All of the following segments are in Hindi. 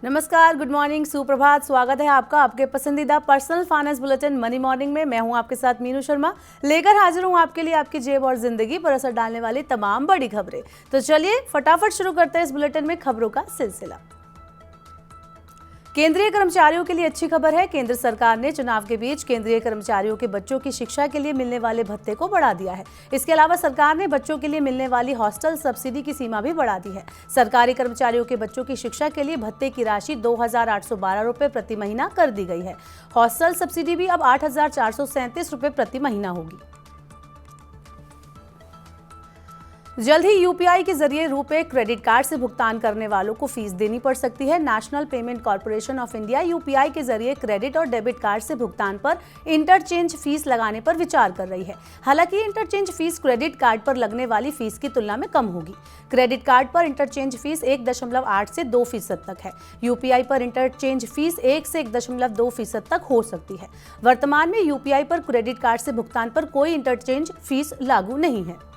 नमस्कार, गुड मॉर्निंग, सुप्रभात। स्वागत है आपका आपके पसंदीदा personal finance bulletin money morning में। मैं हूं आपके साथ मीनू शर्मा, लेकर हाजिर हूं आपके लिए आपकी जेब और जिंदगी पर असर डालने वाली तमाम बड़ी खबरें। तो चलिए फटाफट शुरू करते हैं इस बुलेटिन में खबरों का सिलसिला। केंद्रीय कर्मचारियों के लिए अच्छी खबर है। केंद्र सरकार ने चुनाव के बीच केंद्रीय कर्मचारियों के बच्चों की शिक्षा के लिए मिलने वाले भत्ते को बढ़ा दिया है। इसके अलावा सरकार ने बच्चों के लिए मिलने वाली हॉस्टल सब्सिडी की सीमा भी बढ़ा दी है। सरकारी कर्मचारियों के बच्चों की शिक्षा के लिए भत्ते की राशि 2,812 रुपये प्रति महीना कर दी गई है। हॉस्टल सब्सिडी भी अब 8,437 रुपये प्रति महीना होगी। जल्द ही यूपीआई के जरिए रुपे क्रेडिट कार्ड से भुगतान करने वालों को फीस देनी पड़ सकती है। National payment corporation of India UPI के जरिए क्रेडिट और डेबिट कार्ड से भुगतान पर इंटरचेंज फीस लगाने पर विचार कर रही है। हालांकि इंटरचेंज फीस क्रेडिट कार्ड पर लगने वाली फीस की तुलना में कम होगी। क्रेडिट कार्ड पर इंटरचेंज फीस 1.8 से 2% तक है। यूपीआई पर इंटरचेंज फीस 1 से 1.2% तक हो सकती है। वर्तमान में यूपीआई पर क्रेडिट कार्ड से भुगतान पर कोई इंटरचेंज फीस लागू नहीं है।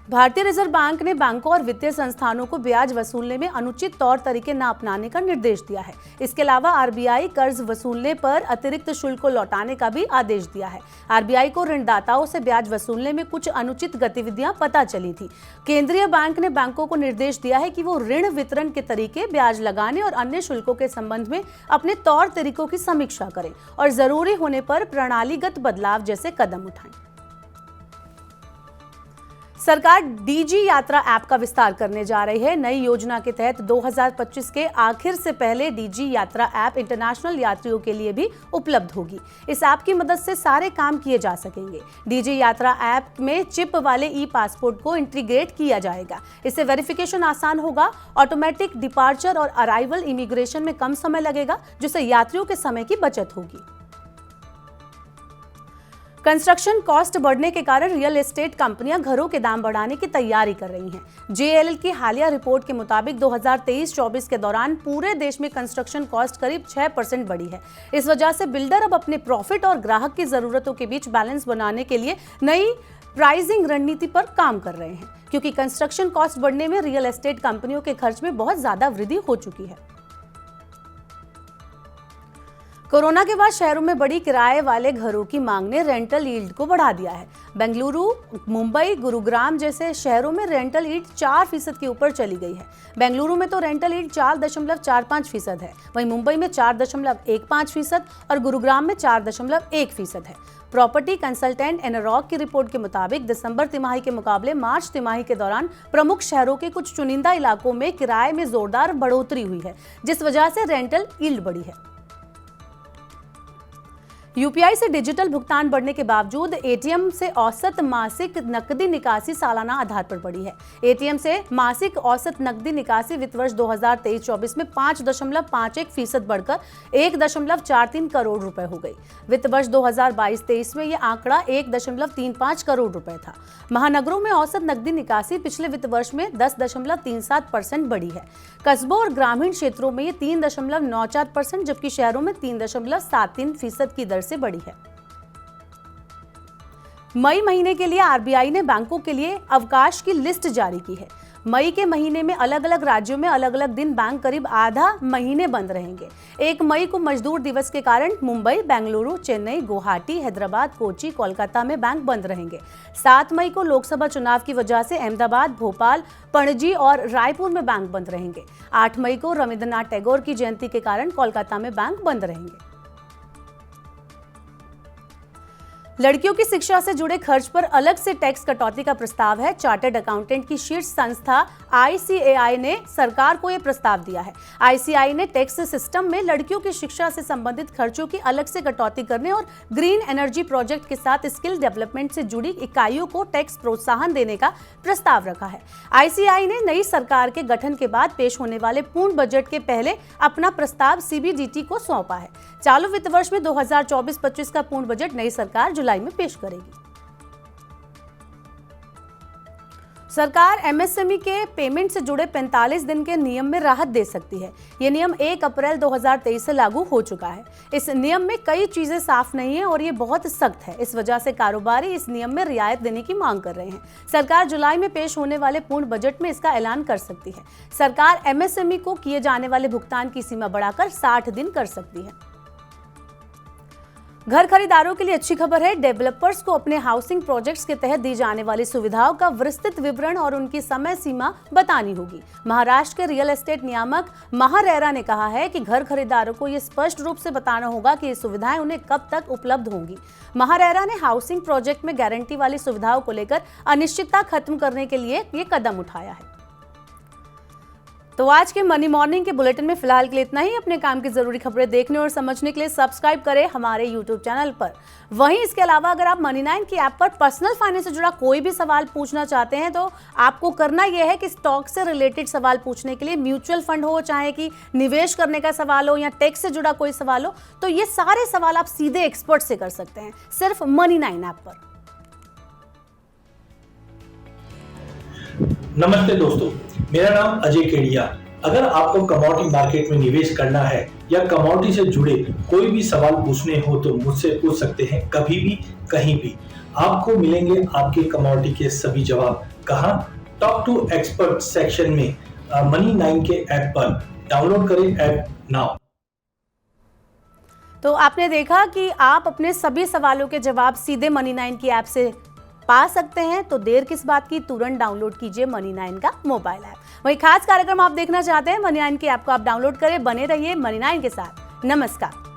भारतीय रिजर्व बैंक ने बैंकों और वित्तीय संस्थानों को ब्याज वसूलने में अनुचित तौर तरीके न अपनाने का निर्देश दिया है। इसके अलावा आरबीआई कर्ज वसूलने पर अतिरिक्त शुल्क को लौटाने का भी आदेश दिया है। आरबीआई को ऋणदाताओं से ब्याज वसूलने में कुछ अनुचित गतिविधियां पता चली थी। केंद्रीय बैंक ने बैंकों को निर्देश दिया है कि वो ऋण वितरण के तरीके, ब्याज लगाने और अन्य शुल्कों के संबंध में अपने तौर तरीकों की समीक्षा करें और जरूरी होने पर प्रणालीगत बदलाव जैसे कदम उठाएं। सरकार डीजी यात्रा ऐप का विस्तार करने जा रही है। नई योजना के तहत 2025 के आखिर से पहले डीजी यात्रा ऐप इंटरनेशनल यात्रियों के लिए भी उपलब्ध होगी। इस ऐप की मदद से सारे काम किए जा सकेंगे। डीजी यात्रा ऐप में चिप वाले ई पासपोर्ट को इंटीग्रेट किया जाएगा। इससे वेरिफिकेशन आसान होगा। ऑटोमेटिक डिपार्चर और अराइवल इमिग्रेशन में कम समय लगेगा, जिससे यात्रियों के समय की बचत होगी। कंस्ट्रक्शन कॉस्ट बढ़ने के कारण रियल एस्टेट कंपनियां घरों के दाम बढ़ाने की तैयारी कर रही हैं। जेएलएल की हालिया रिपोर्ट के मुताबिक 2023-24 के दौरान पूरे देश में कंस्ट्रक्शन कॉस्ट करीब 6% बढ़ी है। इस वजह से बिल्डर अब अपने प्रॉफिट और ग्राहक की जरूरतों के बीच बैलेंस बनाने के लिए नई प्राइसिंग रणनीति पर काम कर रहे हैं, क्योंकि कंस्ट्रक्शन कॉस्ट बढ़ने में रियल एस्टेट कंपनियों के खर्च में बहुत ज्यादा वृद्धि हो चुकी है। कोरोना के बाद शहरों में बड़ी किराए वाले घरों की मांग ने रेंटल यील्ड को बढ़ा दिया है। बेंगलुरु, मुंबई, गुरुग्राम जैसे शहरों में रेंटल यील्ड 4% के ऊपर चली गई है। बेंगलुरु में तो रेंटल यील्ड 4.45% है, वहीं मुंबई में 4.15% और गुरुग्राम में 4.1% है। प्रॉपर्टी कंसल्टेंट एनारॉक की रिपोर्ट के मुताबिक दिसंबर तिमाही के मुकाबले मार्च तिमाही के दौरान प्रमुख शहरों के कुछ चुनिंदा इलाकों में किराए में जोरदार बढ़ोतरी हुई है, जिस वजह से रेंटल यील्ड बढ़ी है। यूपीआई से डिजिटल भुगतान बढ़ने के बावजूद एटीएम से औसत मासिक नकदी निकासी सालाना आधार पर बढ़ी है। एटीएम से मासिक औसत नकदी निकासी वित्त वर्ष 2023-24 में 5.51% बढ़कर 1.43 करोड़ रुपए हो गई। वित्त वर्ष 2022-23 में यह आंकड़ा 1.35 करोड़ रुपए था। महानगरों में औसत नकदी निकासी पिछले वित्त वर्ष में 10.37% बढ़ी है। कस्बों और ग्रामीण क्षेत्रों में ये 3.94%, जबकि शहरों में 3.73% की दर से बढ़ी है। मई महीने के लिए आरबीआई ने बैंकों के लिए अवकाश की लिस्ट जारी की है। मई के महीने में अलग अलग राज्यों में अलग अलग दिन बैंक करीब आधा महीने बंद रहेंगे। 1 मई को मजदूर दिवस के कारण मुंबई, बेंगलुरु, चेन्नई, गुवाहाटी, हैदराबाद, कोची, कोलकाता में बैंक बंद रहेंगे। 7 मई को लोकसभा चुनाव की वजह से अहमदाबाद, भोपाल, पणजी और रायपुर में बैंक बंद रहेंगे। 8 मई को रविंद्रनाथ टैगोर की जयंती के कारण कोलकाता में बैंक बंद रहेंगे। लड़कियों की शिक्षा से जुड़े खर्च पर अलग से टैक्स कटौती का प्रस्ताव है। चार्टर्ड अकाउंटेंट की शीर्ष संस्था आईसीएआई ने सरकार को यह प्रस्ताव दिया है। आईसीएआई ने टैक्स सिस्टम में लड़कियों की शिक्षा से संबंधित खर्चों की अलग से कटौती करने और ग्रीन एनर्जी प्रोजेक्ट के साथ स्किल डेवलपमेंट से जुड़ी इकाइयों को टैक्स प्रोत्साहन देने का प्रस्ताव रखा है। आईसीएआई ने नई सरकार के गठन के बाद पेश होने वाले पूर्ण बजट के पहले अपना प्रस्ताव सीबीडीटी को सौंपा है। चालू वित्त वर्ष में 2024-25 का पूर्ण बजट नई सरकार जुलाई में पेश करेगी। सरकार एमएसएमई के पेमेंट से जुड़े 45 दिन के नियम में राहत दे सकती है। ये नियम 1 अप्रैल 2023 से लागू हो चुका है। इस नियम में कई चीजें साफ नहीं है और ये बहुत सख्त है। इस वजह से कारोबारी इस नियम में रियायत देने की मांग कर रहे हैं। सरकार जुलाई में पेश होने वाले पूर्ण बजट में इसका ऐलान कर सकती है। सरकार एमएसएमई को किए जाने वाले भुगतान की सीमा बढ़ाकर 60 दिन कर सकती है। घर खरीदारों के लिए अच्छी खबर है। डेवलपर्स को अपने हाउसिंग प्रोजेक्ट्स के तहत दी जाने वाली सुविधाओं का विस्तृत विवरण और उनकी समय सीमा बतानी होगी। महाराष्ट्र के रियल एस्टेट नियामक महारेरा ने कहा है कि घर खरीदारों को ये स्पष्ट रूप से बताना होगा कि ये सुविधाएं उन्हें कब तक उपलब्ध होंगी। महारेरा ने हाउसिंग प्रोजेक्ट में गारंटी वाली सुविधाओं को लेकर अनिश्चितता खत्म करने के लिए ये कदम उठाया है। तो आज के मनी मॉर्निंग के बुलेटिन में फिलहाल के लिए इतना ही। अपने काम की जरूरी खबरें देखने और समझने के लिए सब्सक्राइब करें हमारे YouTube चैनल पर। वहीं इसके अलावा अगर आप मनी9 की ऐप पर पर्सनल फाइनेंस से जुड़ा कोई भी सवाल पूछना चाहते हैं तो आपको करना यह है कि स्टॉक से रिलेटेड सवाल पूछने के लिए, म्यूचुअल फंड हो, चाहे कि निवेश करने का सवाल हो या टैक्स से जुड़ा कोई सवाल हो, तो ये सारे सवाल आप सीधे एक्सपर्ट से कर सकते हैं सिर्फ मनी9 ऐप पर। नमस्ते दोस्तों, मेरा नाम अजय केडिया। अगर आपको कमोडिटी मार्केट में निवेश करना है या कमोडिटी से जुड़े कोई भी सवाल पूछने हो तो मुझसे पूछ सकते हैं, कभी भी कहीं भी। आपको मिलेंगे आपके कमोडिटी के सभी जवाब। कहां? टॉक टू एक्सपर्ट सेक्शन में मनी9 के ऐप पर। डाउनलोड करें ऐप नाउ। तो आपने देखा कि आप अपने सभी सवालों के जवाब सीधे मनी9 की ऐप से पा सकते हैं, तो देर किस बात की, तुरंत डाउनलोड कीजिए मनी9 का मोबाइल ऐप। वही खास कार्यक्रम आप देखना चाहते हैं, मनी9 की ऐप को आप डाउनलोड करें। बने रहिए मनी9 के साथ। नमस्कार।